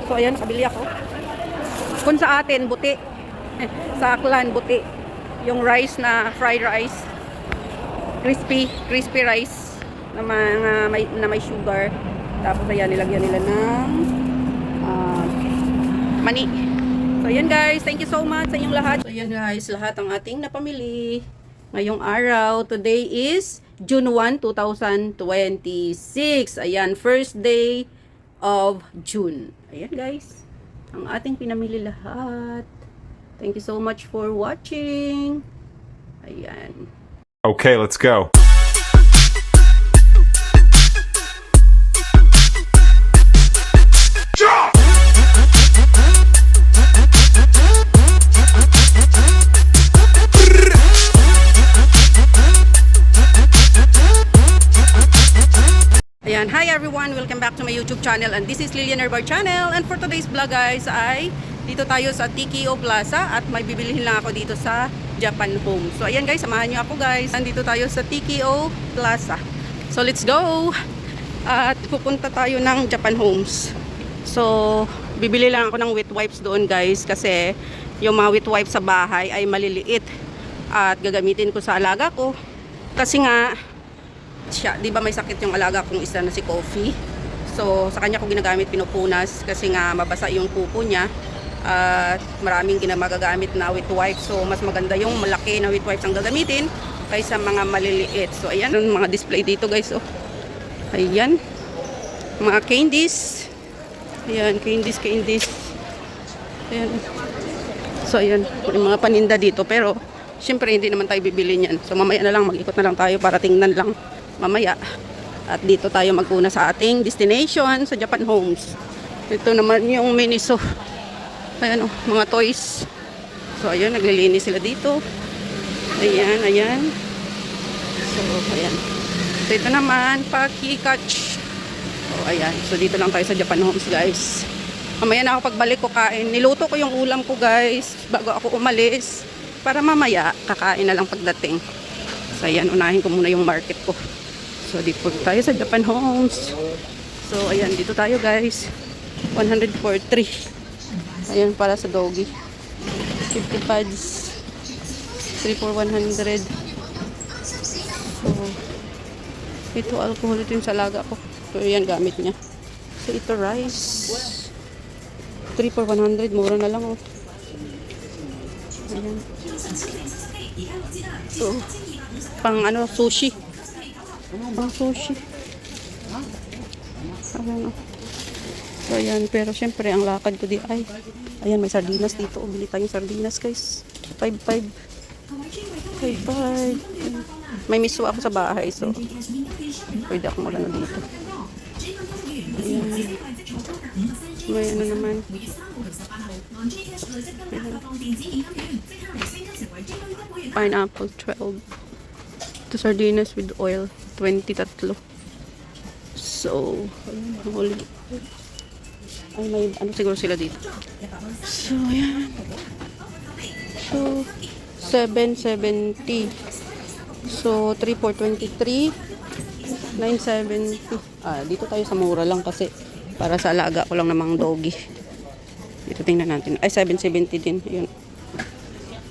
So ayan, nakabili ako. Kung sa atin, buti. Sa Aklan, buti. Yung rice na fried rice. Crispy rice na may sugar. Tapos ayan, nilagyan nila ng mani. So ayan guys, thank you so much sa inyong lahat. So ayan guys, lahat ang ating napamili ngayong araw. Today is June 1, 2026. Ayan, first day of June. Ayan guys, ang ating pinamili lahat. Thank you so much for watching. Ayan. Okay, let's go. Ayan, hi everyone! Welcome back to my YouTube channel and this is Lilian Herbar Channel, and for today's vlog guys ay dito tayo sa TKO Plaza at may bibilihin lang ako dito sa Japan Home. So ayan guys, samahan nyo ako guys. Nandito tayo sa TKO Plaza. So let's go! At pupunta tayo ng Japan Homes. So bibili lang ako ng wet wipes doon guys kasi yung mga wet wipes sa bahay ay maliliit at gagamitin ko sa alaga ko kasi nga siya, di ba may sakit yung alaga kong isa na si Coffee. So sa kanya ko ginagamit pinupunas kasi nga mabasa yung pupo niya at maraming ginagagamit na wet wipes. So mas maganda yung malaki na wet wipes ang gagamitin kaysa mga maliliit. So ayan yung mga display dito guys. Oh. Ayan. Mga candies. Ayan, candies. Ayan. So ayan, may mga paninda dito pero syempre hindi naman tayo bibili niyan. So mamaya na lang, mag-ikot na lang tayo para tingnan lang mamaya. At dito tayo mag-una sa ating destination sa Japan Homes. Ito naman yung Miniso. Ayan oh, mga toys. So ayan, naglilinis sila dito. Ayan. So ayan. So ito naman, Pakikatch. So ayan. So dito lang tayo sa Japan Homes guys. Mamaya na ako pagbalik ko kain. Niluto ko yung ulam ko guys bago ako umalis. Para mamaya kakain na lang pagdating. So ayan, unahin ko muna yung market ko. So dito tayo sa Japan Homes. So ayan, dito tayo guys. 143. Ayan para sa doggy. 50 pads. 3 for 100. So ito alcohol, ito yung sa laga ko. So ayan, gamit niya. So ito rice. 3 for 100, mura na lang oh. Ayan. So pang ano, sushi. Pang sushi. Ayan o. So ayan, pero syempre ang lakad ko di ay. Ayan, may sardinas dito. Bili tayong sardinas guys. 5.5. May miso ako sa bahay so pwede ako magano dito. Ayan. May ano naman. Ayan. Pineapple 12. Ito sardinas with oil 23. So ay may ano siguro sila dito. So ayan. So 770. So 3 for 23. 970. Dito tayo sa mura lang kasi para sa alaga ko lang namang doggy. Dito tingnan natin. Ay 770 din. Ayun.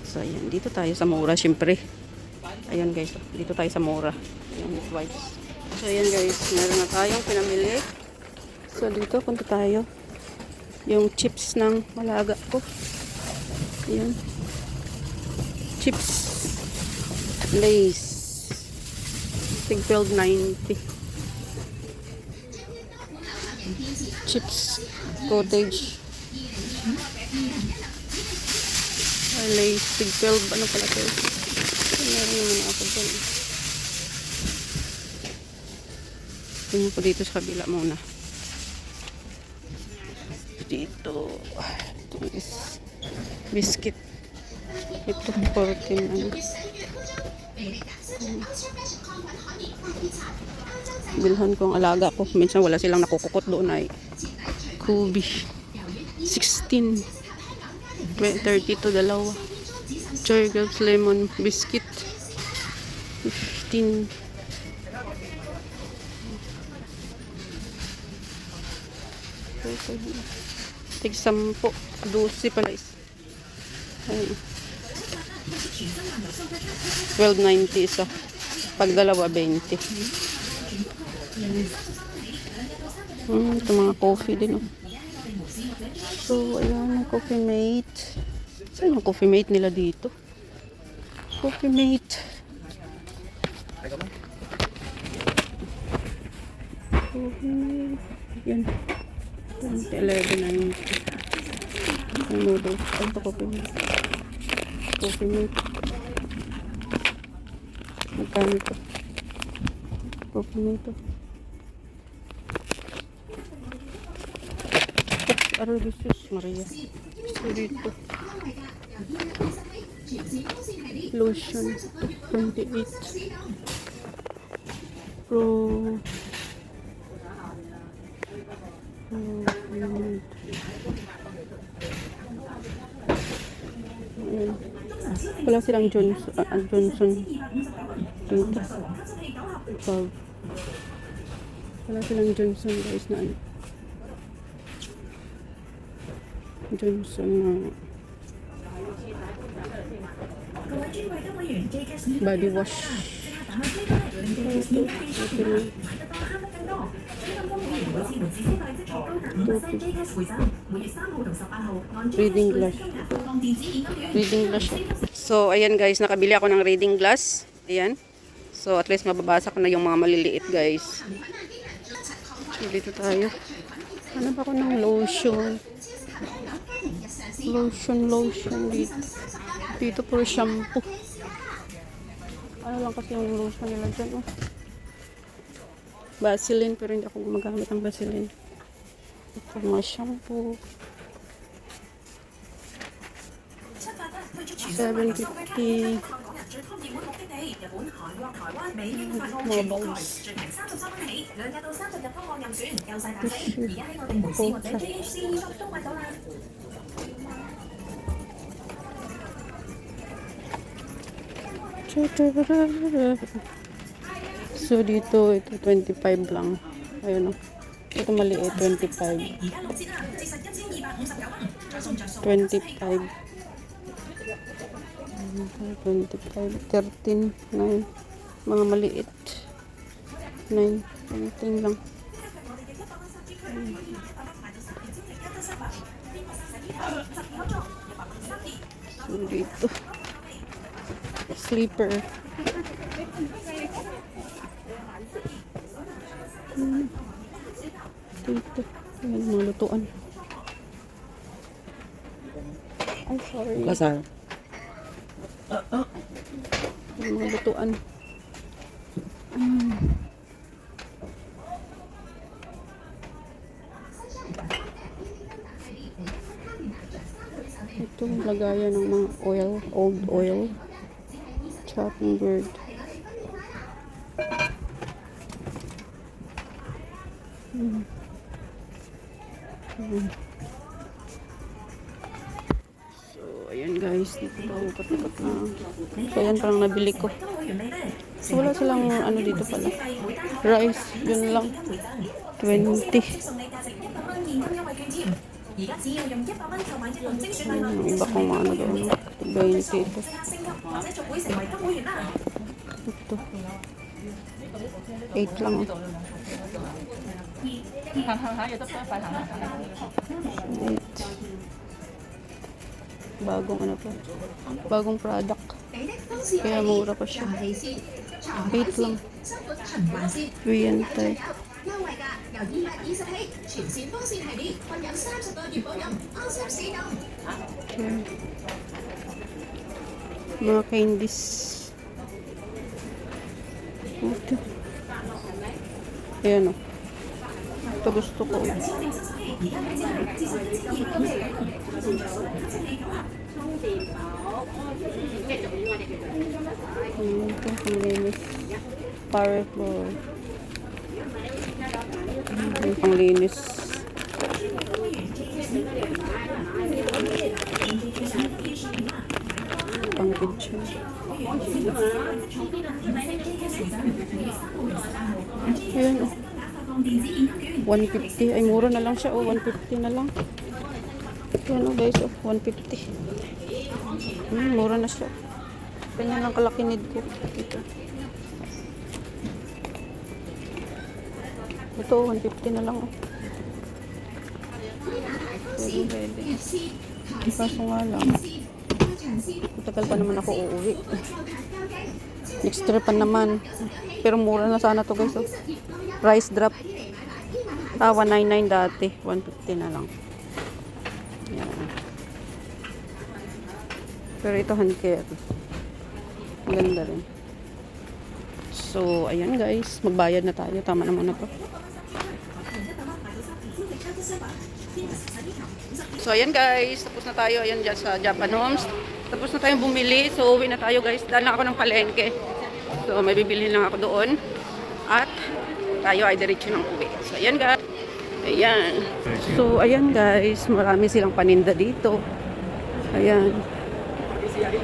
So ayan, dito tayo sa mura syempre. Ayan guys, dito tayo sa mura. Ayan, wipes. So ayan guys, meron na tayong pinamili. So dito punta tayo. Yung chips ng malaga ko. Ayan. Chips. Lace. Tigpilled 90. Chips. Cottage. Lace. Tigpilled. Ano pala ito? Meron naman ako dyan. Tingnan ko dito sa kabila muna. Dito. Ito is biscuit. Ito 14. Ano. Bilhan ko ang alaga ko. Minsan wala silang nakukukot doon ay Kubi. 16. 32 dalawa. Joy Girls Lemon Biscuit 15. Tig 10. 12 pala is. Ayun. 12.90 isa. Pag dalawa, 20. Ito mga coffee din. Oh. So, ayan, yung coffee mate. Saan yung coffee mate nila dito? Coffee mate. Coffee mate. Yan. 11.90. Yung noodles. Ito coffee mate. Coffee mate. Magkano ito? Coffee mate. Ano Jesus Maria? So dito. Lotion. 28. Pro. Wala silang Johnson. Dito. Wala silang Johnson guys na ano. Johnson na body wash. Reading glass. Reading glass. So, ayan guys, nakabili ako ng reading glass. Ayan. So, at least mababasa ko na yung mga maliliit guys. So, dito tayo. Ano ba ako ng lotion? Lotion dito. Dito puro shampoo. Ano lang kasi yung lotion nila dyan, oh. Vaseline, pero hindi ako gumagamit ng Vaseline. Ito mga shampoo. 750. Mga bulbs. So dito ito 25 lang. Ayun, oh. Ito maliit 25. 25. 13, 9. Mga maliit. 9. Anything lang. So dito. Sleeper. Dito. Ayan, mga lutuan. Ay, sorry. Basa. Ayan, mga lutuan. Ito, lagayan ng mga oil, old oil. Chopping board. So, ayan guys. Dito pa upat-upat na. So, ayan parang nabili ko. So, wala silang ano dito pala. Rice. Yun lang. 20. Iba kong ano doon. 20 ito. Ito. 8 lang. 8. Bagong ano pa. Bagong product. Kaya mura pa siya. 8 lang. Oriental. Okay. Mga candies. Ito. Ayan o. Ito gusto ko. Ito, panglinis. Powerful. Yung panglinis. Pang kitchen. Ayan o. 150. Ay, mura na lang siya. 150 na lang. Yan o guys, 150. Mura na siya. Ganyan lang kalaki need ko. Ito, 150 na lang. Pwede. Kaso nga lang. Matagal pa naman ako uuwi. Next trip pa naman. Pero mura na sana to guys. Price drop. 199 dati. 150 na lang. Yan. Pero ito hand care. Ang ganda rin. So, ayan guys. Magbayad na tayo. Tama na muna to. So, ayan guys. Tapos na tayo. Ayan dyan sa Japan Homes. Tapos na tayong bumili. So, uwi na tayo guys. Dahil na ako ng palengke. So, may bibili lang ako doon. At tayo ay diretso ng uwi. So, ayan guys. Ayan. So, ayan guys. Marami silang paninda dito. Ayan. Yan.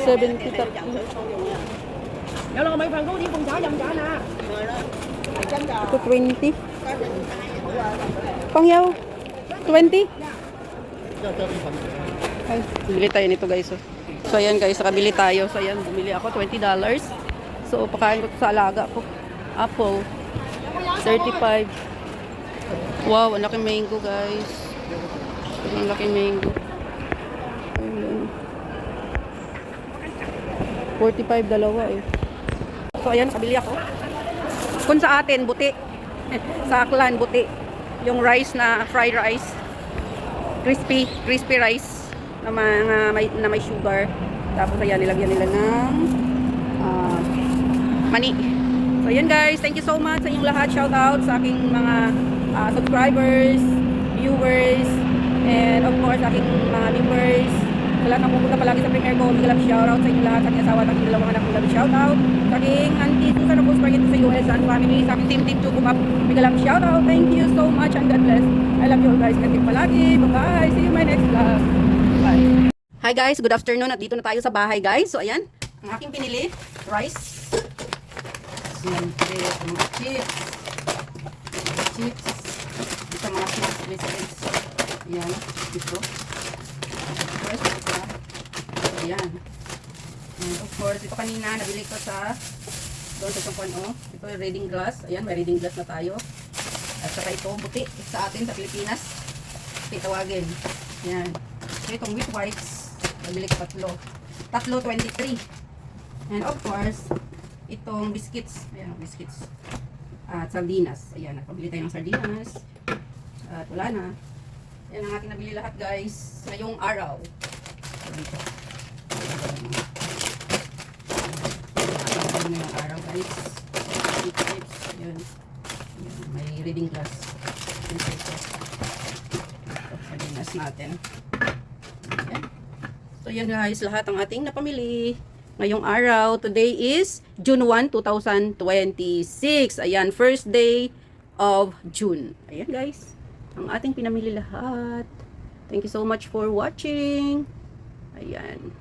70 tap. 有糯米飯糕點鳳爪任揀啊！ Ito 20. Pangyaw. 20. Ay, bili tayo nito guys. Oh. So ayan guys, nakabili tayo. So ayan, bumili ako $20. So pakain ko sa alaga ko. Apple 35. Wow, ang laki mango guys. Ang laki mango. Ayun. 45 dalawa eh. So ayan, nakabili ako. Kung sa atin, buti. Sa Aklan, buti. Yung rice na fried rice. Crispy rice na may sugar. Tapos ayan, nilagyan nila ng mani. So ayan guys, thank you so much sa inyong lahat. Shout out sa aking mga subscribers, viewers, and of course sa aking mga members. Sa lahat ng pupunta palagi sa premiere ko, big love shout out sa inyong lahat. Sa aking asawa at aking dalawang anak, big love shout out. Sa aking auntie Susan of Spaghetti sa US and family, sa aking team Chukumap, big love shout out. Thank you so much and God bless. I love you all guys. Kating palagi. Bye-bye. See you in my next vlog. Bye. Hi guys, good afternoon. At dito na tayo sa bahay guys. So ayan, ang aking pinili, rice. Siyempre, mga chips. Ito mga snacks biscuits. Ayan, ito. First, ito. Ayan. And of course, ito kanina, nabili ko sa doon sa isang ano. Ito yung reading glass. Ayan, may reading glass na tayo. At saka ito, buti sa atin sa Pilipinas. Buti tawagin. Ayan. So, itong with whites. Nabili ko tatlo 23. And of course, itong biscuits. Ayan, biscuits. At sardinas. Ayan, nagpabili tayo ng sardinas. At wala na. Ayan ang ating nabili lahat guys. Ngayong araw. So, dito. Ngayong araw guys. Chips. Ayan. Ayan, may reading glass. Ito. Sardinas natin. Ayan. So yan guys, lahat ang ating napamili ngayong araw. Today is June 1, 2026. Ayan, first day of June. Ayan guys, ang ating pinamili lahat. Thank you so much for watching. Ayan.